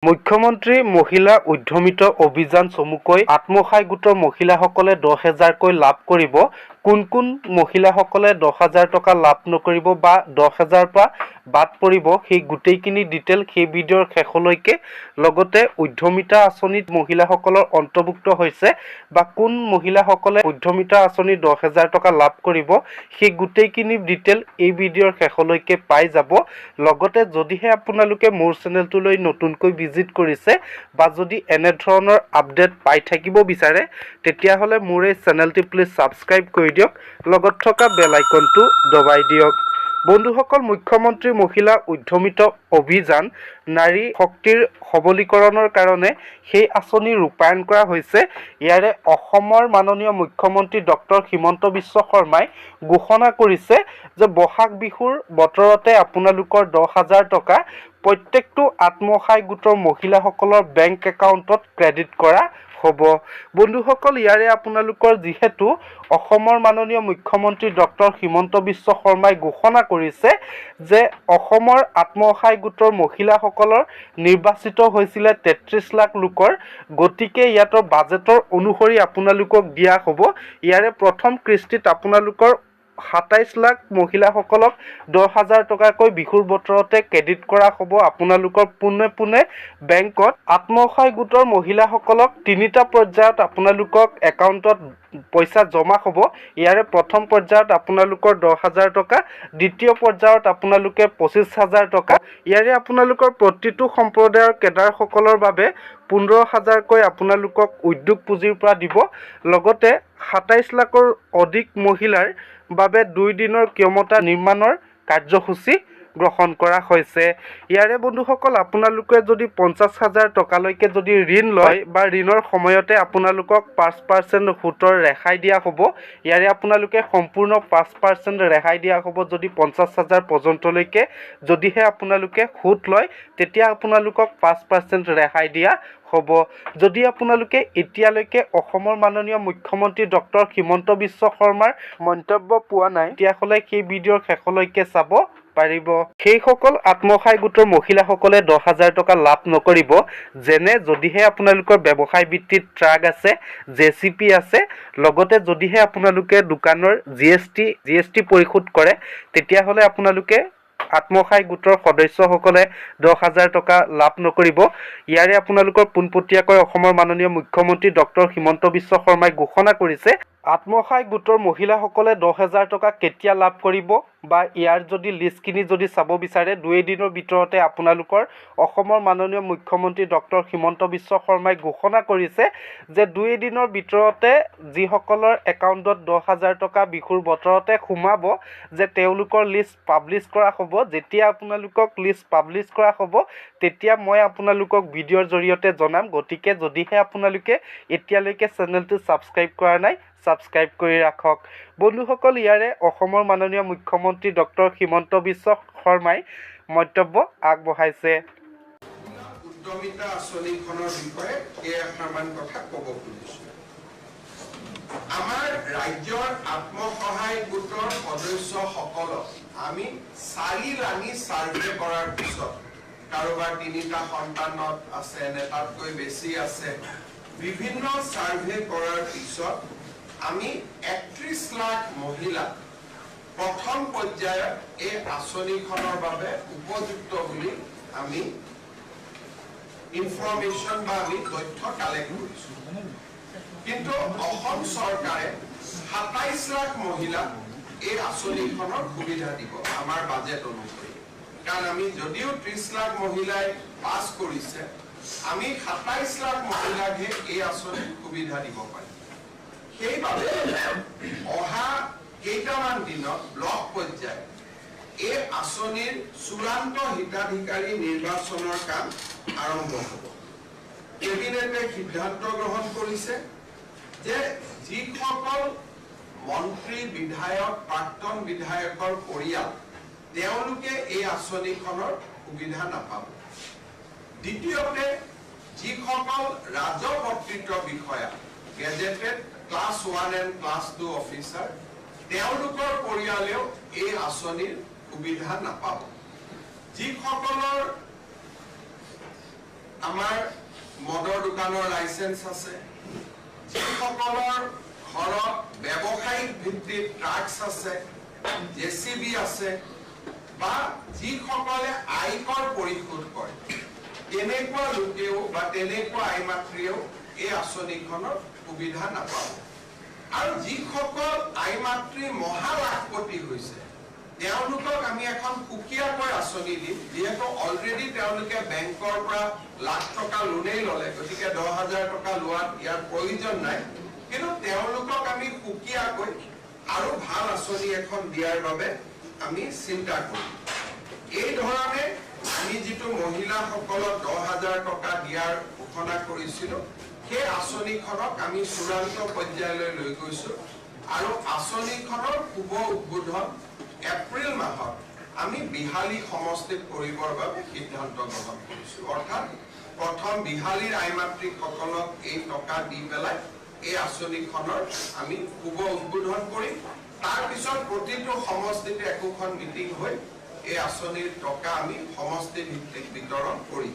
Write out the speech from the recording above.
মুখ্যমন্ত্ৰী মহিলা উদ্যমিতা অভিযান চমুকৈ আত্মসহায়ক গোটৰ মহিলাসকলে 10,000কৈ লাভ কৰিব। কোন কোন মহিলাসকলে 10,000 টকা লাভ নকৰিব বা 10,000 পৰা বাদ পৰিব সেই গোটেইখিনি ডিটেইল সেই ভিডিঅ'ৰ শেষলৈকে, লগতে উদ্যমিতা আঁচনিত মহিলাসকলৰ অন্তৰ্ভুক্ত হৈছে বা কোন মহিলাসকলে উদ্যমিতা আঁচনি 10,000 টকা লাভ কৰিব সেই গোটেইখিনি ডিটেইল এই ভিডিঅ'ৰ শেষলৈকে পাই যাব। লগতে যদিহে আপোনালোকে মোৰ চেনেলটোলৈ নতুনকৈ ভিজিট কৰিছে বা যদি এনে ধৰণৰ আপডেট পাই থাকিব বিচাৰে তেতিয়াহ'লে মোৰ এই চেনেলটি প্লিজ ছাবস্ক্ৰাইব কৰি দিয়ক, লগত থকা বেল আইকনটো দবাই দিয়ক। বন্ধুসকল, মুখ্যমন্ত্ৰী মহিলা উদ্যমিতা অভিযান নাৰী শক্তিৰ সবলীকৰণৰ কাৰণে সেই আঁচনি ৰূপায়ণ কৰা হৈছে। ইয়াৰে অসমৰ মাননীয় মুখ্যমন্ত্ৰী ডক্টৰ হিমন্ত বিশ্ব শৰ্মাই ঘোষণা কৰিছে যে বহাগ বিহুৰ বতৰতে আপোনালোকৰ 10,000 টকা প্ৰত্যেকটো আত্মসহায়ক গোটৰ মহিলাসকলৰ বেংক একাউণ্টত ক্ৰেডিট কৰা হ'ব। বন্ধুসকল, ইয়াৰে আপোনালোকৰ যিহেতু অসমৰ মাননীয় মুখ্যমন্ত্ৰী ডক্টৰ হিমন্ত বিশ্ব শৰ্মাই ঘোষণা কৰিছে যে অসমৰ আত্মসহায়ক গোটৰ মহিলাসকলৰ নিৰ্বাচিত হৈছিলে 33 লাখ লোকৰ, গতিকে ইয়াতৰ বাজেটৰ অনুসৰি আপোনালোকক দিয়া হ'ব। ইয়াৰে প্ৰথম কিস্তিত আপোনালোকৰ 27 লাখ মহিলাসকলক 10,000 টকাকৈ বিহুৰ বতৰতে ক্ৰেডিট কৰা হ'ব আপোনালোকৰ পোনে পোনে বেংকত। আত্মসহায়ক গোটৰ মহিলাসকলক 3টা পৰ্যায়ত আপোনালোকক একাউণ্টত পইচা জমা হ'ব। ইয়াৰে প্ৰথম পৰ্যায়ত আপোনালোকৰ 10,000 টকা, দ্বিতীয় পৰ্যায়ত আপোনালোকে 25,000 টকা। ইয়াৰে আপোনালোকৰ প্ৰতিটো সম্প্ৰদায়ৰ কেডাৰসকলৰ বাবে 15,000কৈ আপোনালোকক উদ্যোগ পুঁজিৰ পৰা দিব। লগতে 27 লাখৰ অধিক মহিলাৰ বাবে 2 দিনৰ ক্ষমতা নিৰ্মাণৰ কাৰ্যসূচী গ্ৰহণ কৰা হৈছে। ইয়াৰে বন্ধুসকল, আপোনালোকে যদি 50,000 টকালৈকে যদি ঋণ লয় বা ঋণৰ সময়তে আপোনালোকক 5% সুতৰ ৰেহাই দিয়া হ'ব। ইয়াৰে আপোনালোকে সম্পূৰ্ণ 5% ৰেহাই দিয়া হ'ব যদি 50,000 পৰ্যন্তলৈকে যদিহে আপোনালোকে সুত লয় তেতিয়া আপোনালোকক 5% ৰেহাই দিয়া হ'ব। যদি আপোনালোকে এতিয়ালৈকে অসমৰ মাননীয় মুখ্যমন্ত্ৰী ডক্টৰ হিমন্ত বিশ্ব শৰ্মাৰ মন্তব্য পোৱা নাই তেতিয়াহ'লে সেই ভিডিঅ'ৰ শেষলৈকে চাব পাৰিব। সেইসকল আত্মসহায়ক গোটৰ মহিলাসকলে 10,000 টকা লাভ নকৰিব যেনে যদিহে আপোনালোকৰ ব্যৱসায় ভিত্তিত ট্ৰাক আছে, JCP আছে, লগতে যদিহে আপোনালোকে দোকানৰ GST পৰিশোধ কৰে তেতিয়াহ'লে আপোনালোকে আত্মসহায়ক গোটৰ সদস্যসকলে 10,000 টকা লাভ নকৰিব। ইয়াৰে আপোনালোকৰ পোনপটীয়াকৈ অসমৰ মাননীয় মুখ্যমন্ত্ৰী ডক্টৰ হিমন্ত বিশ্ব শৰ্মাই ঘোষণা কৰিছে আত্মসহায়ক গোটৰ মহিলাসকলে 10,000 টকা কেতিয়া লাভ কৰিব বা ইয়াৰ যদি লিষ্টখিনি যদি চাব বিচাৰে 2 দিনৰ ভিতৰতে আপোনালোকৰ অসমৰ মাননীয় মুখ্যমন্ত্ৰী ডক্টৰ হিমন্ত বিশ্ব শৰ্মাই ঘোষণা কৰিছে যে 2 দিনৰ ভিতৰতে যিসকলৰ একাউণ্টত 10,000 টকা বিহুৰ বতৰতে সোমাব যে তেওঁলোকৰ লিষ্ট পাব্লিছ কৰা হ'ব। যেতিয়া আপোনালোকক লিষ্ট পাব্লিছ কৰা হ'ব তেতিয়া মই আপোনালোকক ভিডিঅ'ৰ জৰিয়তে জনাম। গতিকে যদিহে আপোনালোকে এতিয়ালৈকে চেনেলটো ছাবস্ক্ৰাইব কৰা নাই ছাবস্ক্ৰাইব কৰি ৰাখক। বন্ধুসকল, ইয়াৰে অসমৰ মাননীয় মুখ্যমন্ত্ৰী ডক্টৰ হিমন্ত বিশ্ব শৰ্মাই মন্তব্য আগবঢ়াইছে। উদ্যমিতা আঁচনিখনৰ বিষয়ে কেইটামান কথা ক'ব খুজিছোঁ। আমাৰ ৰাজ্যৰ আত্মসহায়ক গোটৰ সদস্যসকলক আমি 4 লানি ছাৰ্ভে কৰাৰ পিছত কাৰোবাৰ 3টা সন্তানত আছে নে তাতকৈ বেছি আছে, বিভিন্ন ছাৰ্ভে কৰাৰ পিছত আমি 31 লাখ মহিলা প্ৰথম পৰ্যায়ত এই আঁচনিখনৰ বাবে উপযুক্ত বুলি আমি ইনফৰমেশ্যন বা আমি তথ্য কালেক্ট কৰিছোঁ। কিন্তু অসম চৰকাৰে 27 লাখ মহিলা এই আঁচনিখনৰ সুবিধা দিব আমাৰ বাজেট অনুসৰি। কাৰণ আমি যদিও 30 লাখ মহিলাই পাছ কৰিছে, আমি 27 লাখ মহিলাকহে এই আঁচনিৰ সুবিধা দিব পাৰিম। সেইবাবে অহা কেইটামান দিনত ব্লক পৰ্যায়ত এই আঁচনিৰ চূড়ান্ত হিতাধিকাৰী নিৰ্বাচনৰ কাম আৰম্ভ হ'ব। কেবিনেটে সিদ্ধান্ত গ্ৰহণ কৰিছে যে যিসকল মন্ত্ৰী, বিধায়ক, প্ৰাক্তন বিধায়কৰ পৰিয়াল তেওঁলোকে এই আঁচনিখনৰ সুবিধা নাপাব। দ্বিতীয়তে, যিসকল ৰাজকৰ্তৃত্ব বিষয়া, gazetted class 1 and class 2 officer, তেওঁলোকৰ পৰিয়ালেও এই আঁচনিৰ সুবিধা নাপাব। যিসকলৰ আমাৰ মদৰ দোকানৰ লাইসেন্স আছে, যিসকলৰ ঘৰত ব্যৱসায়িক ভিত্তিত ট্ৰাক্স আছে, জেচিবি আছে, বা যিসকলে আয়কৰ পৰিশোধ কৰে, তেনেকুৱা লোকেও বা তেনেকুৱা আই মাতৃয়েও এই আঁচনিখনৰ সুবিধা নাপাব। আৰু যিসকল আই মাতৃ মহালাখপতি হৈছে তেওঁলোকক আমি এখন সুকীয়াকৈ আঁচনি দিম, যিহেতু অলৰেডি তেওঁলোকে বেংকৰ পৰা লাখ টকা লোনেই ল'লে, গতিকে 10,000 টকা লোৱাত ইয়াৰ প্ৰয়োজন নাই। কিন্তু তেওঁলোকক আমি সুকীয়াকৈ আৰু ভাল আঁচনি এখন দিয়াৰ বাবে আমি চিন্তা কৰিম। এই ধৰণে আমি যিটো মহিলাসকলক 10,000 টকা দিয়াৰ ঘোষণা কৰিছিলো, সেই আঁচনিখনক আমি চূড়ান্ত পৰ্যায়লৈ লৈ গৈছো আৰু আঁচনিখনৰ শুভ উদ্বোধন এপ্ৰিল মাহত আমি বিহালী সমষ্টিত কৰিবৰ বাবে সিদ্ধান্ত গ্ৰহণ কৰিছো। অৰ্থাৎ প্ৰথম বিহালীৰ আই মাতৃসকলক এই টকা দি পেলাই এই আঁচনিখনৰ আমি শুভ উদ্বোধন কৰিম। তাৰ পিছত প্ৰতিটো সমষ্টিতে একোখন মিটিং হৈ এই আঁচনিৰ টকা আমি সমষ্টি ভিত্তিক বিতৰণ কৰিম।